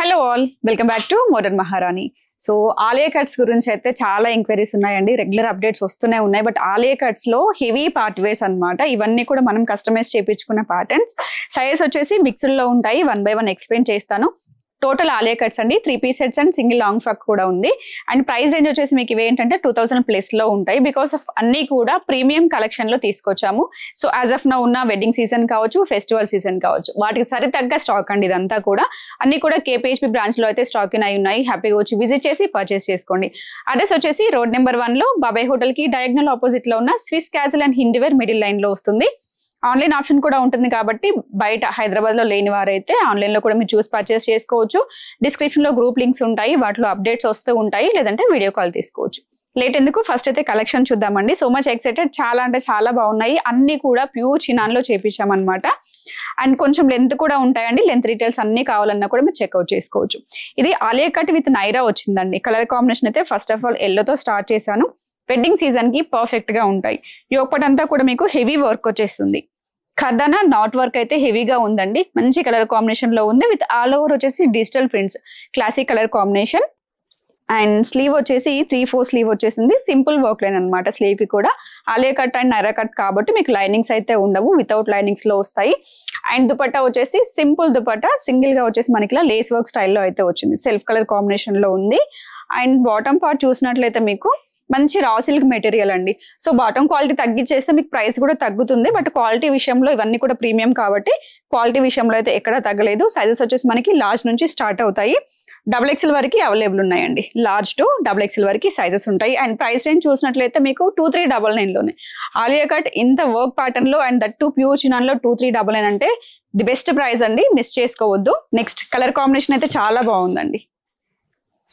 Hello all, welcome back to modern మహారాణి. So Alia cuts గురించి అయితే చాలా ఎంక్వైరీస్ ఉన్నాయండి, రెగ్యులర్ అప్డేట్స్ వస్తూనే ఉన్నాయి. బట్ ఆలియా కట్స్ లో హెవీ పార్ట్ వేర్స్ అన్నమాట. ఇవన్నీ కూడా మనం కస్టమైజ్ చేయించుకున్న ప్యాటర్న్స్. సైజ్ వచ్చేసి మిక్స్డ్ లో ఉంటాయి. 1 by 1 ఎక్స్ప్లెయిన్ చేస్తాను. టోటల్ ఆలియా కట్స్ అండి, 3 piece sets and single long frock కూడా ఉంది. అండ్ ప్రైస్ రేంజ్ వచ్చేసి మీకు ఇవేంటంటే 2000+ లో ఉంటాయి. బికాస్ ఆఫ్ అన్ని కూడా ప్రీమియం కలెక్షన్ లో తీసుకొచ్చాము. సో యాజ్ ఆఫ్ నా ఉన్న వెడ్డింగ్ సీజన్ కావచ్చు, ఫెస్టివల్ సీజన్ కావచ్చు, వాటికి సరితగ్గ స్టాక్ అండి ఇదంతా కూడా. అన్ని కూడా KPHP బ్రాంచ్ లో అయితే స్టాక్ ఇన్ అయి ఉన్నాయి. హ్యాపీగా వచ్చి విజిట్ చేసి పర్చేస్ చేసుకోండి. అడ్రస్ వచ్చేసి రోడ్ నెంబర్ 1 లో బాబాయ్ హోటల్ కి డయాగ్నల్ ఆపోజిట్ లో ఉన్న Swiss castle and Hindware middle line లో వస్తుంది. ఆన్లైన్ ఆప్షన్ కూడా ఉంటుంది కాబట్టి బయట హైదరాబాద్ లో లేని వారైతే ఆన్లైన్ లో కూడా మీరు చూసి పర్చేస్ చేసుకోవచ్చు. డిస్క్రిప్షన్ లో గ్రూప్ లింక్స్ ఉంటాయి, వాటిలో అప్డేట్స్ వస్తూ ఉంటాయి, లేదంటే వీడియో కాల్ తీసుకోవచ్చు. లేట్ ఎందుకు, ఫస్ట్ అయితే కలెక్షన్ చూద్దామండి. సో మచ్ ఎక్సైటెడ్, చాలా అంటే చాలా బాగున్నాయి. అన్ని కూడా ప్యూర్ చినాన్ లో చేపించామన్నమాట. అండ్ కొంచెం లెంత్ కూడా ఉంటాయండి. లెంత్ డీటెయిల్స్ అన్ని కావాలన్నా కూడా మీరు చెక్అవుట్ చేసుకోవచ్చు. ఇది ఆలియా కట్ విత్ నైరా వచ్చిందండి. కలర్ కాంబినేషన్ అయితే ఫస్ట్ ఆఫ్ ఆల్ ఎల్లోతో స్టార్ట్ చేశాను. వెడ్డింగ్ సీజన్ కి పర్ఫెక్ట్ గా ఉంటాయి. యోగపట్ అంతా కూడా మీకు హెవీ వర్క్ వచ్చేస్తుంది. ఖర్దానా నాట్ వర్క్ అయితే హెవీగా ఉందండి. మంచి కలర్ కాంబినేషన్ లో ఉంది. విత్ ఆల్ ఓవర్ వచ్చేసి digital prints, classic colour combination. And slew వచ్చేసి 3/4 స్లీవ్ వచ్చేసింది. సింపుల్ వర్క్ లైన్ అనమాట స్లీవ్ కి కూడా. Alia cut and Naira cut కాబట్టి మీకు లైనింగ్స్ అయితే ఉండవు, వితౌట్ లైనింగ్స్ లో వస్తాయి. అండ్ దుపట్టా వచ్చేసి సింపుల్ దుపట్టా, సింగిల్ గా వచ్చేసి మనకి ఇలా లేస్ వర్క్ స్టైల్లో అయితే వచ్చింది. సెల్ఫ్ కలర్ కాంబినేషన్ లో ఉంది. అండ్ బాటమ్ పార్ట్ చూసినట్లయితే మీకు మంచి రా సిల్క్ మెటీరియల్ అండి. సో బాటమ్ క్వాలిటీ తగ్గించేస్తే మీకు ప్రైస్ కూడా తగ్గుతుంది. బట్ క్వాలిటీ విషయంలో ఇవన్నీ కూడా ప్రీమియం కాబట్టి క్వాలిటీ విషయంలో అయితే ఎక్కడా తగ్గలేదు. సైజెస్ వచ్చేసి మనకి లార్జ్ నుంచి స్టార్ట్ అవుతాయి. XXL వరకు అవైలబుల్ ఉన్నాయండి. లార్జ్ టు XXL వరకు సైజెస్ ఉంటాయి. అండ్ ప్రైస్ రేంజ్ చూసినట్లయితే మీకు 2399 లోనే ఆలియా కట్ ఇంత వర్క్ ప్యాటర్న్ లో, and that to pure chinon లో 2399 అంటే ది బెస్ట్ ప్రైస్ అండి, మిస్ చేసుకోవద్దు. నెక్స్ట్ కలర్ కాంబినేషన్ అయితే చాలా బాగుందండి.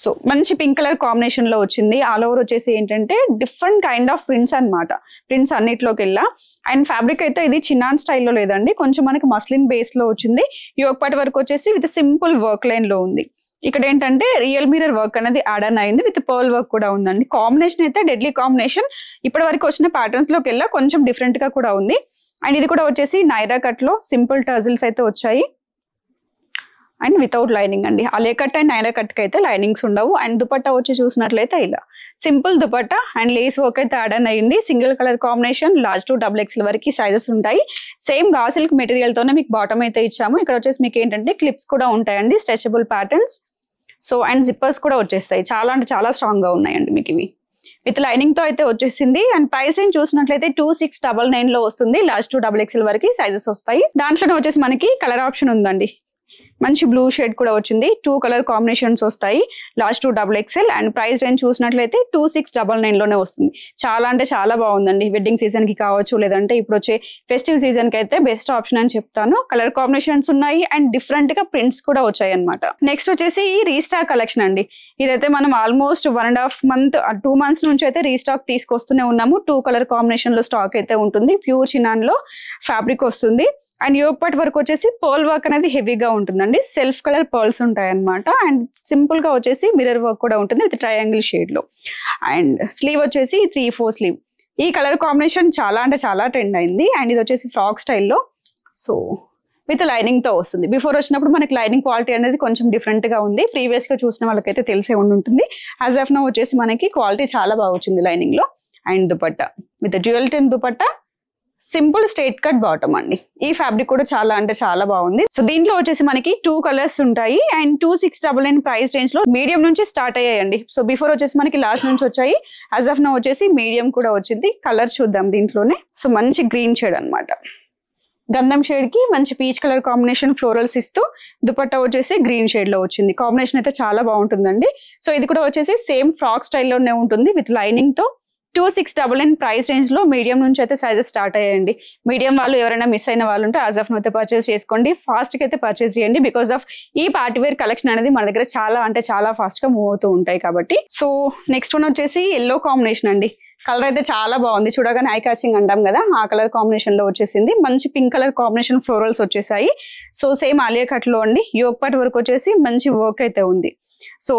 సో మంచి పింక్ కలర్ కాంబినేషన్ లో వచ్చింది. ఆల్ ఓవర్ వచ్చేసి ఏంటంటే డిఫరెంట్ కైండ్ ఆఫ్ ప్రింట్స్ అనమాట. ప్రింట్స్ అన్నిట్లోకి వెళ్ళా. అండ్ ఫ్యాబ్రిక్ అయితే ఇది చిన్నాన్ స్టైల్లో లేదండి, కొంచెం మనకి మస్లిన్ బేస్ లో వచ్చింది. యోగపాటి వరకు వచ్చేసి విత్ సింపుల్ వర్క్ లైన్ లో ఉంది. ఇక్కడ ఏంటంటే రియల్ మిర్రర్ వర్క్ అనేది యాడ్ ఆన్ అయింది, విత్ పర్ల్ వర్క్ కూడా ఉందండి. కాంబినేషన్ అయితే డెడ్లీ కాంబినేషన్. ఇప్పటి వరకు వచ్చిన ప్యాటర్న్స్ లోకి వెళ్ళా కొంచెం డిఫరెంట్ గా కూడా ఉంది. అండ్ ఇది కూడా వచ్చేసి నైరా కట్ లో సింపుల్ టజిల్స్ అయితే వచ్చాయి. అండ్ వితౌట్ లైనింగ్ అండి. Alia cut and Naira cut కి అయితే లైనింగ్స్ ఉండవు. అండ్ దుపట్టా వచ్చి చూసినట్లయితే ఇలా simple dupatta and lace work అయితే యాడ్ ఆన్ అయ్యింది. Single colour combination, large to XXL వరకు సైజెస్ ఉంటాయి. సేమ్ రా సిల్క్ మెటీరియల్ తోనే మీకు బాటమ్ అయితే ఇచ్చాము. ఇక్కడ వచ్చేసి మీకు ఏంటంటే క్లిప్స్ కూడా ఉంటాయండి, stretchable patterns. So and zippers కూడా వచ్చేస్తాయి. చాలా అంటే చాలా స్ట్రాంగ్ గా ఉన్నాయండి మీకు ఇవి. విత్ లైనింగ్ తో అయితే వచ్చేసింది. అండ్ ప్రైస్ రేంజ్ చూసినట్లయితే 2699 లో వస్తుంది. లార్జ్ టు XXL వరకు సైజెస్ వస్తాయి. దాంట్లోనే వచ్చేసి మనకి కలర్ ఆప్షన్ ఉందండి. మంచి బ్లూ షేడ్ కూడా వచ్చింది. 2 కలర్ కాంబినేషన్స్ వస్తాయి, large to XXL. And price range చూసినట్లయితే 2699 లోనే వస్తుంది. చాలా అంటే చాలా బాగుందండి. వెడ్డింగ్ సీజన్ కి కావచ్చు, లేదంటే ఇప్పుడు వచ్చే ఫెస్టివ్ సీజన్ కి అయితే బెస్ట్ ఆప్షన్ అని చెప్తాను. కలర్ కాంబినేషన్స్ ఉన్నాయి అండ్ డిఫరెంట్ గా ప్రింట్స్ కూడా వచ్చాయి అనమాట. నెక్స్ట్ వచ్చేసి రీస్టాక్ కలెక్షన్ అండి. ఇదైతే మనం ఆల్మోస్ట్ 1.5 month 2 months నుంచి అయితే రీస్టాక్ తీసుకొస్తూనే ఉన్నాము. 2 కలర్ కాంబినేషన్ లో స్టాక్ అయితే ఉంటుంది. ప్యూర్ చినాన్ లో ఫ్యాబ్రిక్ వస్తుంది. అండ్ యోగపాటి వరకు వచ్చేసి పర్ల్ వర్క్ అనేది హెవీగా ఉంటుందండి. సెల్ఫ్ కలర్ పర్ల్స్ ఉంటాయి అనమాట. అండ్ సింపుల్ గా వచ్చేసి మిర్రర్ వర్క్ కూడా ఉంటుంది విత్ ట్రయాంగిల్ షేడ్ లో. అండ్ స్లీవ్ వచ్చేసి 3/4 స్లీవ్. ఈ కలర్ కాంబినేషన్ చాలా అంటే చాలా ట్రెండ్ అయింది. అండ్ ఇది వచ్చేసి ఫ్రాక్ స్టైల్లో. సో విత్ లైనింగ్ తో వస్తుంది. బిఫోర్ వచ్చినప్పుడు మనకి లైనింగ్ క్వాలిటీ అనేది కొంచెం డిఫరెంట్ గా ఉంది. ప్రీవియస్ గా చూసిన వాళ్ళకైతే తెలిసే ఉంటుంది. యాజ్ ఆఫ్ నౌ వచ్చేసి మనకి క్వాలిటీ చాలా బాగా వచ్చింది లైనింగ్ లో. And dupatta with dual ten dupatta, simple straight cut bottom అండి. ఈ ఫ్యాబ్రిక్ కూడా చాలా అంటే చాలా బాగుంది. సో దీంట్లో వచ్చేసి మనకి 2 కలర్స్ ఉంటాయి. అండ్ 2699 ప్రైస్ రేంజ్ లో మీడియం నుంచి స్టార్ట్ అయ్యాయండి. సో బిఫోర్ వచ్చేసి మనకి లాస్ట్ నుంచి వచ్చాయి. యాజ్ ఆఫ్ నౌ వచ్చేసి మీడియం కూడా వచ్చింది. కలర్ చూద్దాం దీంట్లోనే. సో మంచి గ్రీన్ షేడ్ అనమాట. గంధం షేడ్ కి మంచి పీచ్ కలర్ కాంబినేషన్ ఫ్లోరల్స్ ఇస్తూ దుపట్టా వచ్చేసి గ్రీన్ షేడ్ లో వచ్చింది. కాంబినేషన్ అయితే చాలా బాగుంటుందండి. సో ఇది కూడా వచ్చేసి సేమ్ ఫ్రాక్ స్టైల్లోనే ఉంటుంది విత్ లైనింగ్ తో. 2699 ప్రైస్ రేంజ్ లో మీడియం నుంచి అయితే సైజెస్ స్టార్ట్ అయ్యాయండి. మీడియం వాళ్ళు ఎవరైనా మిస్ అయిన వాళ్ళు ఉంటే యాజ్ ఆఫ్ నో అయితే పర్చేస్ చేసుకోండి. ఫాస్ట్ గా అయితే పర్చేస్ చేయండి. బికాస్ ఆఫ్ ఈ పార్టీ వేర్ కలెక్షన్ అనేది మన దగ్గర చాలా అంటే చాలా ఫాస్ట్ గా మూవ్ అవుతూ ఉంటాయి కాబట్టి. సో నెక్స్ట్ వన్ వచ్చేసి ఎల్లో కాంబినేషన్ అండి. కలర్ అయితే చాలా బాగుంది, చూడగానే ఐ క్యాచింగ్ అంటాం కదా, ఆ కలర్ కాంబినేషన్ లో వచ్చేసింది. మంచి పింక్ కలర్ కాంబినేషన్ ఫ్లోరల్స్ వచ్చేసాయి. సో సేమ్ ఆలియా కట్ లో అండి, యోగ్ పార్ట్ వరకు వచ్చేసి మంచి వర్క్ అయితే ఉంది. సో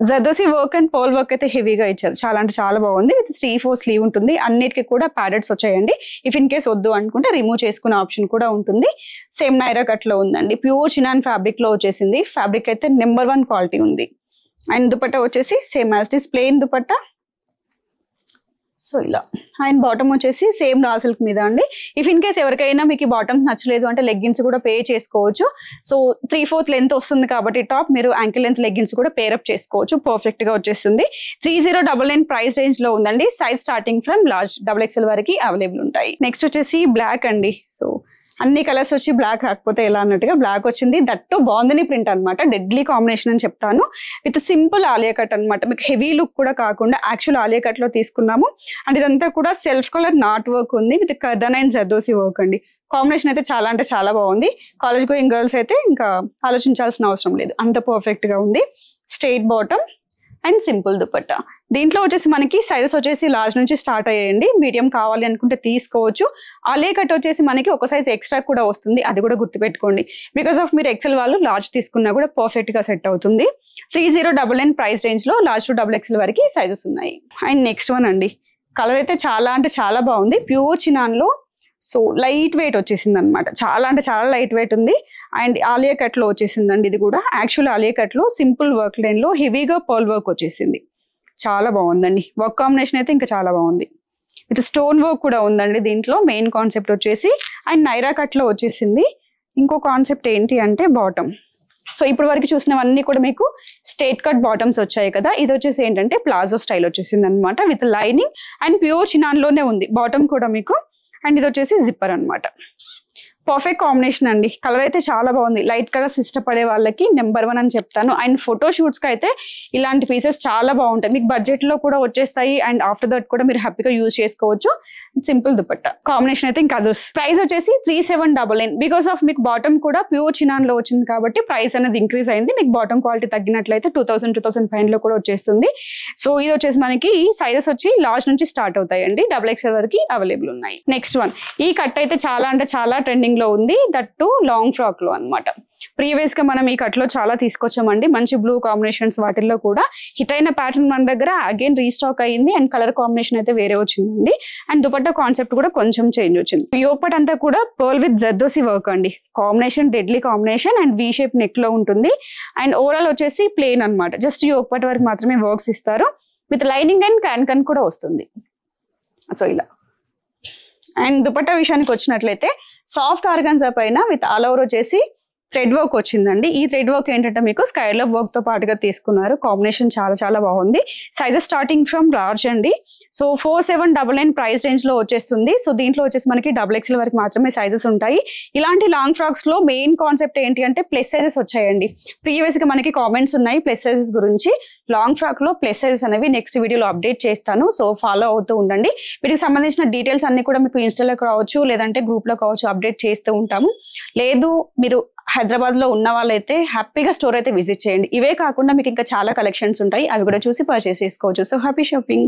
జర్దోసి వర్క్ అండ్ పోల్ వర్క్ అయితే హెవీగా ఇచ్చారు, చాలా అంటే చాలా బాగుంది. విత్ 3/4 స్లీవ్ ఉంటుంది, అన్నిటికీ కూడా ప్యాడెడ్స్ వచ్చాయండి. ఇఫ్ ఇన్ కేస్ వద్దు అనుకుంటే రిమూవ్ చేసుకునే ఆప్షన్ కూడా ఉంటుంది. సేమ్ నైరా కట్ లో ఉందండి, ప్యూర్ చినాన్ ఫ్యాబ్రిక్ లో వచ్చేసింది. ఫ్యాబ్రిక్ అయితే నెంబర్ 1 క్వాలిటీ ఉంది. అండ్ దుపట్టా వచ్చేసి same as it is plain dupatta. So ఇలా అండ్ బాటమ్ వచ్చేసి సేమ్ రా సిల్క్ మీద అండి. ఇఫ్ ఇన్ కేస్ ఎవరికైనా మీకు బాటమ్స్ నచ్చలేదు అంటే లెగ్గిన్స్ కూడా పే చేసుకోవచ్చు. సో 3/4 లెంత్ వస్తుంది కాబట్టి టాప్, మీరు యాంకిల్ లెంత్ లెగ్గిన్స్ కూడా పేరప్ చేసుకోవచ్చు, పర్ఫెక్ట్ గా వచ్చేస్తుంది. 3099 ప్రైస్ రేంజ్ లో ఉందండి. Size starting from large XXL వరకు అవైలబుల్ ఉంటాయి. నెక్స్ట్ వచ్చేసి బ్లాక్ అండి. సో అన్ని కలర్స్ వచ్చి బ్లాక్ రాకపోతే ఎలా అన్నట్టుగా బ్లాక్ వచ్చింది. దట్టు బాందిని ప్రింట్ అనమాట, డెడ్లీ కాంబినేషన్ అని చెప్తాను. విత్ సింపుల్ ఆలియా కట్ అనమాట, మీకు హెవీ లుక్ కూడా కాకుండా యాక్చువల్ ఆలియా కట్ లో తీసుకున్నాము. అండ్ ఇదంతా కూడా సెల్ఫ్ కలర్ నాట్ వర్క్ ఉంది విత్ కర్దన్ అండ్ జర్దోసి వర్క్ అండి. కాంబినేషన్ అయితే చాలా అంటే చాలా బాగుంది. కాలేజ్ గోయింగ్ గర్ల్స్ అయితే ఇంకా ఆలోచించాల్సిన అవసరం లేదు, అంత పర్ఫెక్ట్ గా ఉంది. Straight bottom and simple dupatta. దీంట్లో వచ్చేసి మనకి సైజెస్ వచ్చేసి లార్జ్ నుంచి స్టార్ట్ అయ్యాయండి. మీడియం కావాలి అనుకుంటే తీసుకోవచ్చు. ఆలియా కట్ వచ్చేసి మనకి ఒక సైజ్ ఎక్స్ట్రా కూడా వస్తుంది, అది కూడా గుర్తుపెట్టుకోండి. బికాస్ ఆఫ్ మీరు ఎక్సెల్ వాళ్ళు లార్జ్ తీసుకున్నా కూడా పర్ఫెక్ట్ గా సెట్ అవుతుంది. 3099 ప్రైస్ రేంజ్ లో లార్జ్ టు XXL వరకు సైజెస్ ఉన్నాయి. అండ్ నెక్స్ట్ వన్ అండి, కలర్ అయితే చాలా అంటే చాలా బాగుంది. ప్యూర్ చినాన్ లో సో లైట్ వెయిట్ వచ్చేసింది అనమాట, చాలా అంటే చాలా లైట్ వెయిట్ ఉంది. అండ్ ఆలియా కట్ లో వచ్చేసిందండి. ఇది కూడా యాక్చువల్ ఆలియా కట్ లో సింపుల్ వర్క్ లైన్ లో హెవీగా పర్ల్ వర్క్ వచ్చేసింది, చాలా బాగుందండి. వర్క్ కాంబినేషన్ అయితే ఇంకా చాలా బాగుంది. విత్ స్టోన్ వర్క్ కూడా ఉందండి దీంట్లో. మెయిన్ కాన్సెప్ట్ వచ్చేసి అండ్ నైరా కట్ లో వచ్చేసింది. ఇంకో కాన్సెప్ట్ ఏంటి అంటే బాటమ్. సో ఇప్పుడు వరకు చూసినవన్నీ కూడా మీకు స్ట్రైట్ కట్ బాటమ్స్ వచ్చాయి కదా, ఇది వచ్చేసి ఏంటంటే ప్లాజో స్టైల్ వచ్చేసింది అనమాట. With lining and pure chinon లోనే ఉంది బాటమ్ కూడా మీకు. అండ్ ఇది వచ్చేసి జిప్పర్ అనమాట. పర్ఫెక్ట్ కాంబినేషన్ అండి. కలర్ అయితే చాలా బాగుంది. లైట్ కలర్స్ ఇష్టపడే వాళ్ళకి నెంబర్ 1 అని చెప్తాను. అండ్ ఫోటో షూట్స్ కి అయితే ఇలాంటి పీసెస్ చాలా బాగుంటాయి, మీకు బడ్జెట్ లో కూడా వచ్చేస్తాయి. అండ్ ఆఫ్టర్ దట్ కూడా మీరు హ్యాపీగా యూజ్ చేసుకోవచ్చు. సింపుల్ దుపట్టా కాంబినేషన్ అయితే ఇంకా అదర్స్. ప్రైస్ వచ్చేసి 3799. బికాస్ ఆఫ్ మీకు బాటమ్ కూడా ప్యూర్ చినాన్ లో వచ్చింది కాబట్టి ప్రైస్ అనేది ఇంక్రీజ్ అయింది. మీకు బాటమ్ క్వాలిటీ తగ్గినట్లయితే 2000-2500 లో కూడా వచ్చేస్తుంది. సో ఇది వచ్చేసి మనకి సైజెస్ వచ్చి లార్జ్ నుంచి స్టార్ట్ అవుతాయండి, XXL వరకు అవైలబుల్ ఉన్నాయి. నెక్స్ట్ వన్, ఈ కట్ అయితే చాలా అంటే చాలా ట్రెండింగ్ లో ఉంది, దట్టు లాంగ్ ఫ్రాక్ లో అనమాట. ప్రీవియస్ గా మనం ఈ కట్ లో చాలా తీసుకొచ్చామండి, మంచి బ్లూ కాంబినేషన్స్ వాటిల్లో కూడా హిట్ అయిన ప్యాటర్న్ మన దగ్గర అగైన్ రీస్టాక్ అయ్యింది. అండ్ కలర్ కాంబినేషన్ అయితే వేరే వచ్చిందండి. అండ్ దుపట్టా కాన్సెప్ట్ కూడా కొంచెం చేంజ్ వచ్చింది. యోగపాట్ అంతా కూడా పర్ల్ విత్ జర్దోసి వర్క్ అండి, combination deadly combination. And V shape neck లో ఉంటుంది. అండ్ ఓవరాల్ వచ్చేసి ప్లెయిన్ అనమాట, జస్ట్ యోగపాట్ వరకు మాత్రమే వర్క్స్ ఇస్తారు. విత్ లైనింగ్ అండ్ క్యాన్ కూడా వస్తుంది. సో ఇలా. అండ్ దుపట్టా విషయానికి వచ్చినట్లయితే సాఫ్ట్ ఆర్గాన్జా పైన విత్ ఆల్ ఓవర్ వచ్చేసి థ్రెడ్ వర్క్ వచ్చిందండి. ఈ థ్రెడ్ వర్క్ ఏంటంటే మీకు స్కైలో వర్క్ తో పాటుగా తీసుకున్నారు. కాంబినేషన్ చాలా చాలా బాగుంది. సైజెస్ స్టార్టింగ్ ఫ్రమ్ లార్జ్ అండి. సో 4799 ప్రైస్ రేంజ్ లో వచ్చేస్తుంది. సో దీంట్లో వచ్చేసి మనకి XXL వరకు మాత్రమే సైజెస్ ఉంటాయి. ఇలాంటి లాంగ్ ఫ్రాక్స్ లో మెయిన్ కాన్సెప్ట్ ఏంటి అంటే ప్లస్ సైజెస్ వచ్చాయండి. ప్రీవియస్ గా మనకి కామెంట్స్ ఉన్నాయి ప్లస్ సైజెస్ గురించి. లాంగ్ ఫ్రాక్ లో ప్లస్ సైజెస్ అనేవి నెక్స్ట్ వీడియోలో అప్డేట్ చేస్తాను. సో ఫాలో అవుతూ ఉండండి. వీటికి సంబంధించిన డీటెయిల్స్ అన్ని కూడా మీకు ఇన్స్టాలో కావచ్చు, లేదంటే గ్రూప్ లో కావచ్చు, అప్డేట్ చేస్తూ ఉంటాము. లేదు మీరు హైదరాబాద్ లో ఉన్న వాళ్ళైతే హ్యాపీగా స్టోర్ అయితే విజిట్ చేయండి. ఇవే కాకుండా మీకు ఇంకా చాలా కలెక్షన్స్ ఉంటాయి, అవి కూడా చూసి పర్చేస్ చేసుకోవచ్చు. So happy shopping.